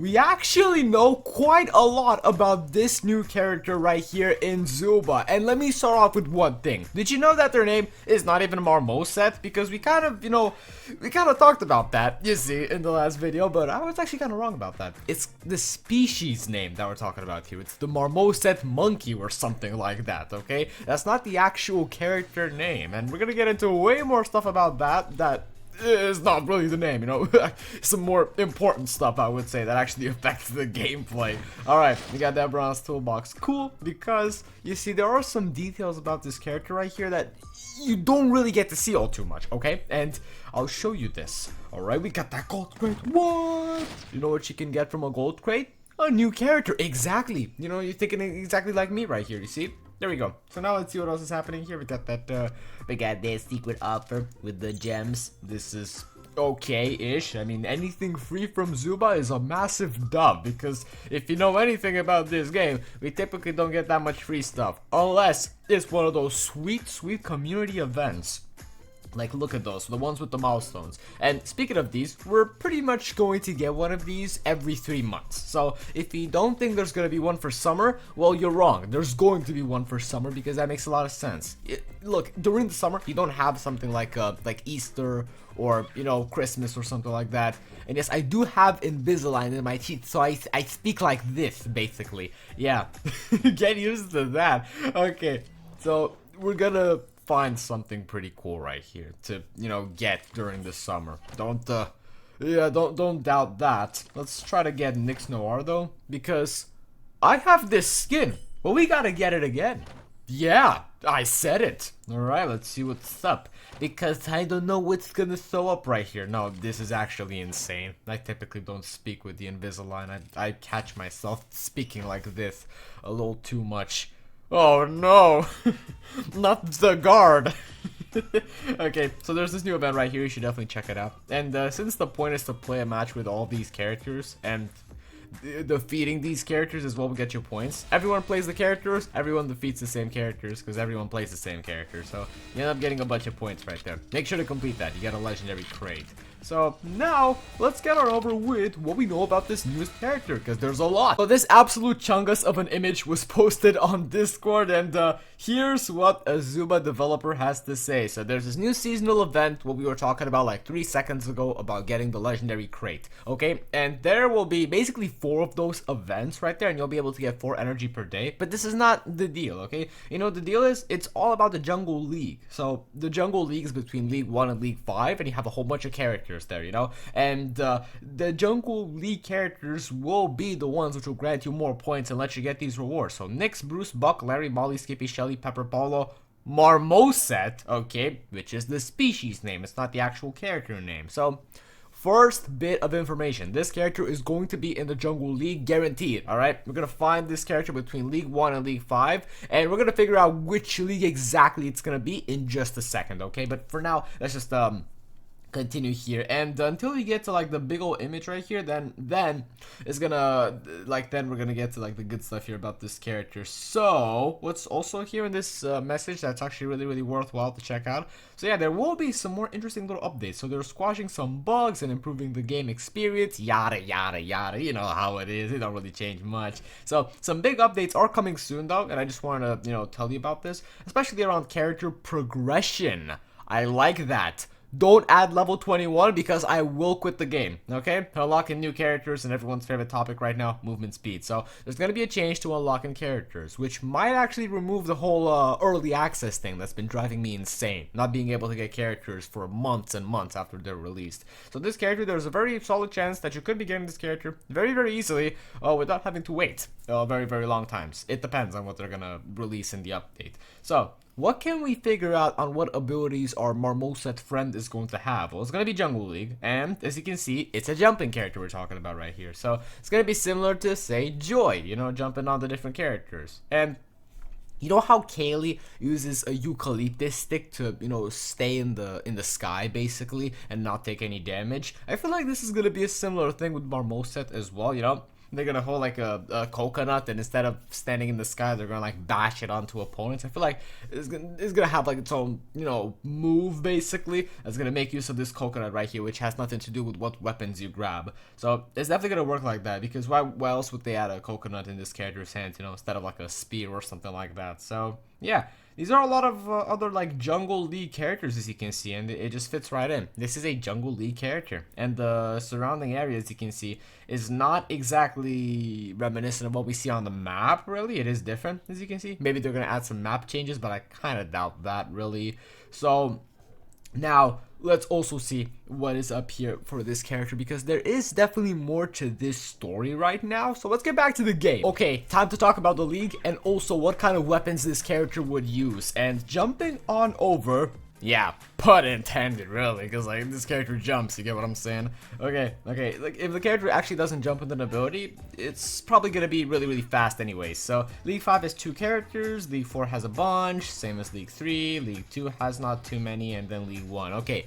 We actually know quite a lot about this new character right here in Zooba, and let me start off with one thing. Did you know that their name is not even MARMOSET? Because we kind of, we kind of talked about that, you see, in the last video, but I was actually kind of wrong about that. It's the species name that we're talking about here. It's the Marmoset monkey or something like that, okay? That's not the actual character name, and we're gonna get into way more stuff about that is not really the name, some more important stuff I would say that actually affects the gameplay. Alright, we got that bronze toolbox. Cool, because you see there are some details about this character right here that you don't really get to see all too much, okay? And I'll show you this. Alright, we got that gold crate. What? You know what you can get from a gold crate? A new character, exactly. You're thinking exactly like me right here, you see? There we go. So now let's see what else is happening here. We got that, we got this secret offer with the gems. This is okay-ish. I mean, anything free from Zooba is a massive dub, because if you know anything about this game, we typically don't get that much free stuff. Unless it's one of those sweet, sweet community events. Like, look at those, the ones with the milestones. And speaking of these, we're pretty much going to get one of these every 3 months. So if you don't think there's going to be one for summer, well, you're wrong. There's going to be one for summer, because that makes a lot of sense. Look, during the summer, you don't have something like Easter or, Christmas or something like that. And yes, I do have Invisalign in my teeth, so I speak like this, basically. Yeah, get used to that. Okay, so we're gonna find something pretty cool right here to get during the summer. Don't doubt that. Let's try to get Nyx Noir though, because I have this skin. Well, we gotta get it again. Yeah, I said it. Alright, let's see what's up, because I don't know what's gonna show up right here. No, this is actually insane. I typically don't speak with the Invisalign. I catch myself speaking like this a little too much. Oh no, not the guard. Okay, so there's this new event right here. You should definitely check it out. And since the point is to play a match with all these characters, and defeating these characters is what will get you points. Everyone plays the characters, everyone defeats the same characters, because everyone plays the same character. So you end up getting a bunch of points right there. Make sure to complete that. You get a legendary crate. So now, let's get on over with what we know about this newest character, because there's a lot. So this absolute chungus of an image was posted on Discord, and here's what a Zooba developer has to say. So there's this new seasonal event, what we were talking about like 3 seconds ago, about getting the legendary crate, okay? And there will be basically 4 of those events right there, and you'll be able to get 4 energy per day. But this is not the deal, okay? The deal is, it's all about the Jungle League. So the Jungle League is between League 1 and League 5, and you have a whole bunch of characters there, and the Jungle League characters will be the ones which will grant you more points and let you get these rewards. So Nyx, Bruce, Buck, Larry, Molly, Skippy, Shelly, Pepper, Paulo, Marmoset, okay, which is the species name. It's not the actual character name. So first bit of information, this character is going to be in the Jungle League, guaranteed. Alright, we're gonna find this character between League 1 and League 5, and we're gonna figure out which league exactly it's gonna be in just a second, okay? But for now, let's just continue here, and until we get to like the big old image right here, then it's gonna then we're gonna get to like the good stuff here about this character. So what's also here in this message that's actually really worthwhile to check out. So yeah, there will be some more interesting little updates. So they're squashing some bugs and improving the game experience, yada yada yada. You know how it is, it don't really change much. So some big updates are coming soon though, and I just want to tell you about this, especially around character progression. I like that. Don't add level 21, because I will quit the game, okay? Unlocking new characters and everyone's favorite topic right now, movement speed. So there's going to be a change to unlocking characters, which might actually remove the whole early access thing that's been driving me insane. Not being able to get characters for months and months after they're released. So this character, there's a very solid chance that you could be getting this character very easily without having to wait very long times. It depends on what they're going to release in the update. So what can we figure out on what abilities our Marmoset friend is going to have? Well, it's going to be Jungle League, and as you can see, it's a jumping character we're talking about right here. So it's going to be similar to, say, Joy, jumping on the different characters. And you know how Kaylee uses a eucalyptus stick to, stay in the sky, basically, and not take any damage? I feel like this is going to be a similar thing with Marmoset as well, they're gonna hold like a coconut, and instead of standing in the sky, they're gonna like bash it onto opponents. I feel like it's gonna have like its own, you know, move basically. That's gonna make use of this coconut right here, which has nothing to do with what weapons you grab. So it's definitely gonna work like that, because why else would they add a coconut in this character's hand, you know, instead of like a spear or something like that? So yeah. These are a lot of other like Jungle League characters, as you can see, and it just fits right in. This is a Jungle League character, and the surrounding area, as you can see, is not exactly reminiscent of what we see on the map, really. It is different, as you can see. Maybe they're going to add some map changes, but I kind of doubt that, really. So now, let's also see what is up here for this character, because there is definitely more to this story right now. So let's get back to the game. Okay, time to talk about the league and also what kind of weapons this character would use. And jumping on over, yeah, pun intended, really, because like this character jumps, you get what I'm saying? Okay, like if the character actually doesn't jump with an ability, it's probably gonna be really fast anyways. So League 5 has 2 characters, League 4 has a bunch, same as League 3, League 2 has not too many, and then League 1. Okay.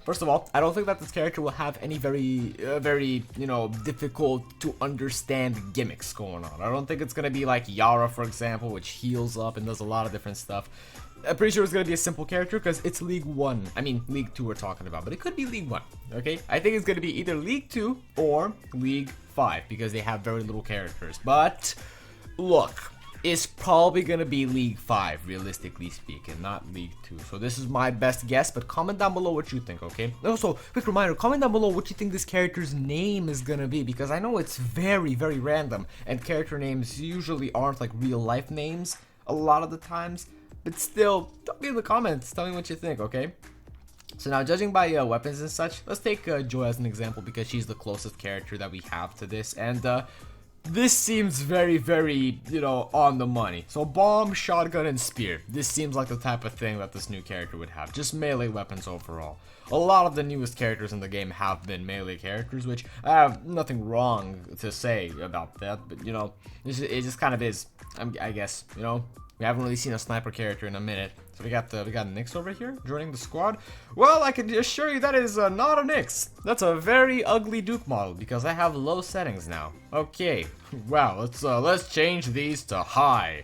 First of all, I don't think that this character will have any very, you know, difficult to understand gimmicks going on. I don't think it's gonna be like Yara, for example, which heals up and does a lot of different stuff. I'm pretty sure it's gonna be a simple character because it's League 1. I mean, League 2 we're talking about, but it could be League 1, okay? I think it's gonna be either League 2 or League 5 because they have very little characters. But, look, it's probably gonna be League 5, realistically speaking, not League 2. So this is my best guess, but comment down below what you think, okay? Also, quick reminder, comment down below what you think this character's name is gonna be, because I know it's very random, and character names usually aren't like real life names a lot of the times. But still, tell me in the comments, tell me what you think, okay? So now, judging by weapons and such, let's take Joy as an example, because she's the closest character that we have to this, and this seems very, you know, on the money. So bomb, shotgun, and spear. This seems like the type of thing that this new character would have. Just melee weapons overall. A lot of the newest characters in the game have been melee characters, which I have nothing wrong to say about that, but you know, it just kind of is, I guess, you know. We haven't really seen a sniper character in a minute. So we got Nyx over here joining the squad. Well, I can assure you that is not a Nyx. That's a very ugly Duke model because I have low settings now. Okay, wow, let's change these to high.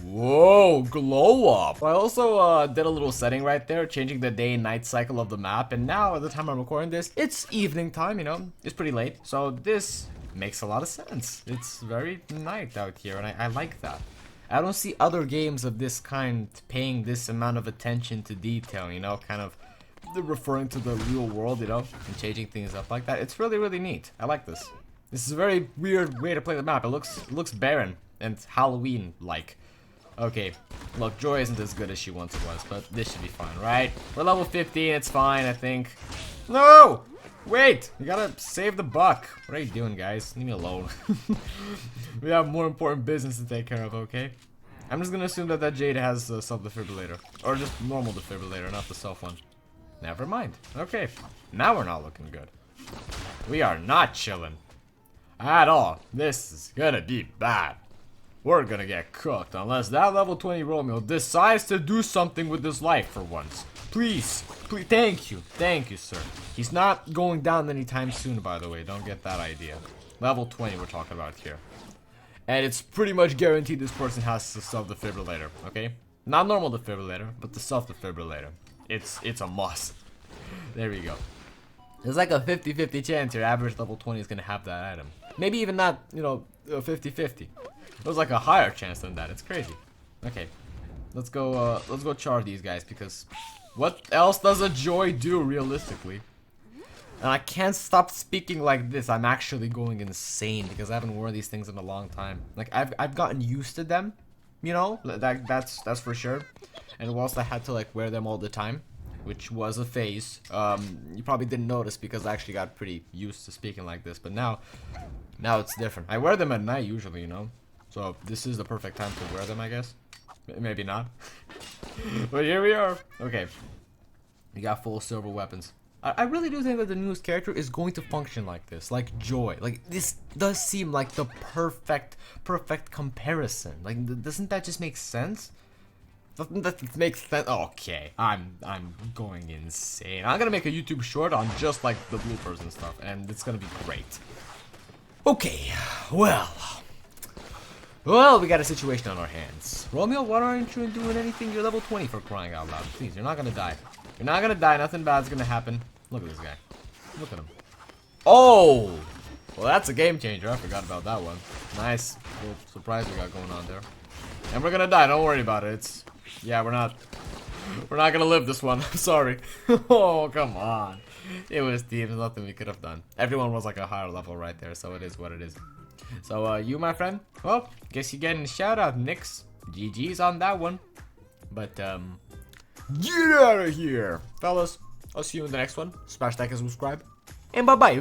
Whoa, glow up. I also did a little setting right there, changing the day and night cycle of the map, and now at the time I'm recording this, it's evening time, you know, it's pretty late. So this makes a lot of sense. It's very night out here, and I like that. I don't see other games of this kind paying this amount of attention to detail, you know, kind of referring to the real world, you know, and changing things up like that. It's really neat. I like this. This is a very weird way to play the map. It looks barren and Halloween-like. Okay, look, Joy isn't as good as she once was, but this should be fine, right? We're level 15, it's fine, I think. No! Wait! You gotta save the buck. What are you doing, guys? Leave me alone. We have more important business to take care of, okay? I'm just gonna assume that Jade has a self-defibrillator. Or just normal defibrillator, not the self one. Never mind. Okay. Now we're not looking good. We are not chilling. At all. This is gonna be bad. We're gonna get cooked unless that level 20 Romeo decides to do something with his life for once. Please, thank you, sir. He's not going down anytime soon, by the way. Don't get that idea. Level 20 we're talking about here. And it's pretty much guaranteed this person has a self-defibrillator, okay? Not normal defibrillator, but the self-defibrillator. It's a must. There we go. There's like a 50-50 chance your average level 20 is gonna have that item. Maybe even not, you know, 50-50. There's like a higher chance than that. It's crazy. Okay. Let's go char these guys, because what else does a Joy do realistically? And I can't stop speaking like this. I'm actually going insane because I haven't worn these things in a long time. Like I've gotten used to them, you know. That's for sure. And whilst I had to like wear them all the time, which was a phase, you probably didn't notice because I actually got pretty used to speaking like this. But now it's different. I wear them at night usually, you know. So this is the perfect time to wear them, I guess. Maybe not. But here we are. Okay. We got full silver weapons. I really do think that the newest character is going to function like this, like Joy. Like this does seem like the perfect comparison. Like doesn't that just make sense? Doesn't that make sense? Okay, I'm going insane. I'm gonna make a YouTube short on just like the bloopers and stuff, and it's gonna be great. Okay, well. Well, we got a situation on our hands. Romeo, why aren't you doing anything? You're level 20 for crying out loud. Please, you're not gonna die. You're not gonna die. Nothing bad's gonna happen. Look at this guy. Look at him. Oh! Well, that's a game changer. I forgot about that one. Nice little surprise we got going on there. And we're gonna die. Don't worry about it. It's... Yeah, we're not gonna live this one. I'm sorry. Oh, come on. It was teams. Nothing we could have done. Everyone was like a higher level right there, so it is what it is. So, you, my friend, well, guess you're getting a shout out, Nix. GG's on that one. But, get out of here, fellas. I'll see you in the next one. Smash like and subscribe. And bye-bye.